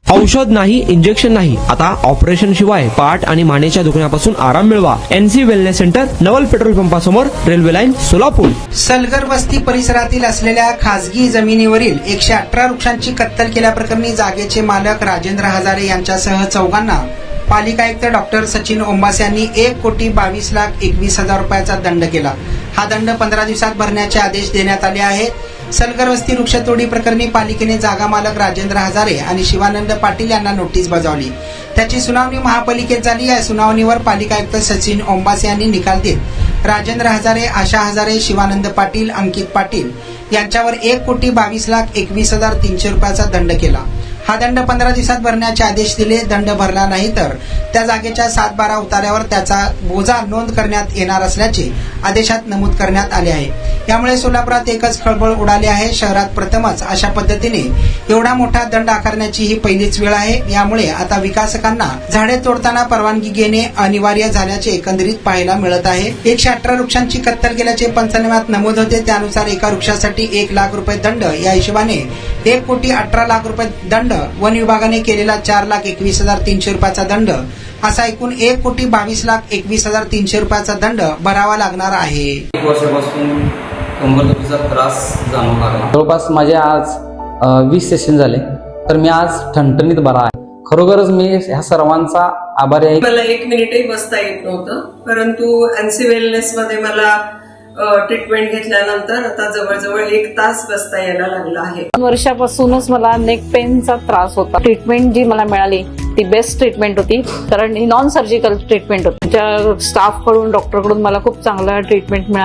औषध नाही, इंजेक्शन नाही, आता ऑपरेशन शिवाय पाठ आणि मानेच्या दुखण्यापासून आराम मिळवा. NC wellness centre, Naval petrol पंपासमोर, रेल्वे लाईन, सोलापूर. सलगर वस्ती परिसरातील असलेल्या खासगी जमिनीवरील 118 वृक्षांची कत्तल केल्याप्रकरणी जागेचे मालक राजेंद्र हजारे यांच्यासह चौघांना पालिका आयुक्त डॉक्टर सचिन ओंबास यांनी 1,22,21,000 रुपयाचा दंड केला. हा दंड 15 दिवसात भरण्याचे आदेश देण्यात आले आहेत. सलगर वस्ती वृक्षतोडी प्रकरणी पालिकेने जागा मालक राजेंद्र हजारे आणि शिवानंद पाटील यांना नोटीस बजावली. त्याची सुनावणी महापालिकेत झाली. या सुनावणीवर पालिका आयुक्त सचिन ओंबास यांनी निकाल देत राजेंद्र हजारे, आशा हजारे, शिवानंद पाटील, अंकित पाटील यांच्यावर 1,22,21,300 रुपयाचा दंड केला. हा दंड 15 दिवसात भरण्याचे आदेश दिले. दंड भरला नाही तर त्या जागेच्या 7-12 उतार्यावर त्याचा बोजा नोंद करण्यात येणार असल्याचे आदेशात नमूद करण्यात आले आहे. यामुळे सोलापुरात एकच खळबळ उडाली आहे. शहरात प्रथमच अशा पद्धतीने एवढा मोठा दंड आकारण्याची ही पहिलीच वेळ आहे. यामुळे आता विकासकांना झाडे तोडताना परवानगी घेणे अनिवार्य झाल्याचे एकंदरीत पाहायला मिळत आहे. 118 वृक्षांची कत्तल केल्याचे पंचनाम्यात नमूद होते. त्यानुसार एका वृक्षासाठी 1,00,000 रुपये दंड, या हिशोबाने 1,18,00,000 रुपये दंड, वन विभागाने केलेला 4,21,300 रुपयाचा दंड, असा एकूण 1,22,21,300 रुपयाचा दंड भरावा लागणार आहे. 1 वर्षापासून कंबरदुखीचा त्रास जाणवू लागला. जवळपास माझे आज 20 सेशन झाले, तर मी आज ठणठणीत बरा आहे. खरोखरच मी ह्या सर्वांचा आभारी आहे. मला 1 मिनिटही बसता येत नव्हतं, परंतु NC वेलनेस मध्ये मला ट्रीटमेंट घेतल्यानंतर आता जवळजवळ 1 तास बसता यायला लागला आहे. 2 वर्षापासूनच मला नेक पेनचा त्रास होता. ट्रीटमेंट जी मला मिळाली ती बेस्ट ट्रीटमेंट होती, कारण ही नॉन सर्जिकल ट्रीटमेंट होती. त्या स्टाफ कडून, डॉक्टर कडून मला खूप चांगला ट्रीटमेंट मिळाली.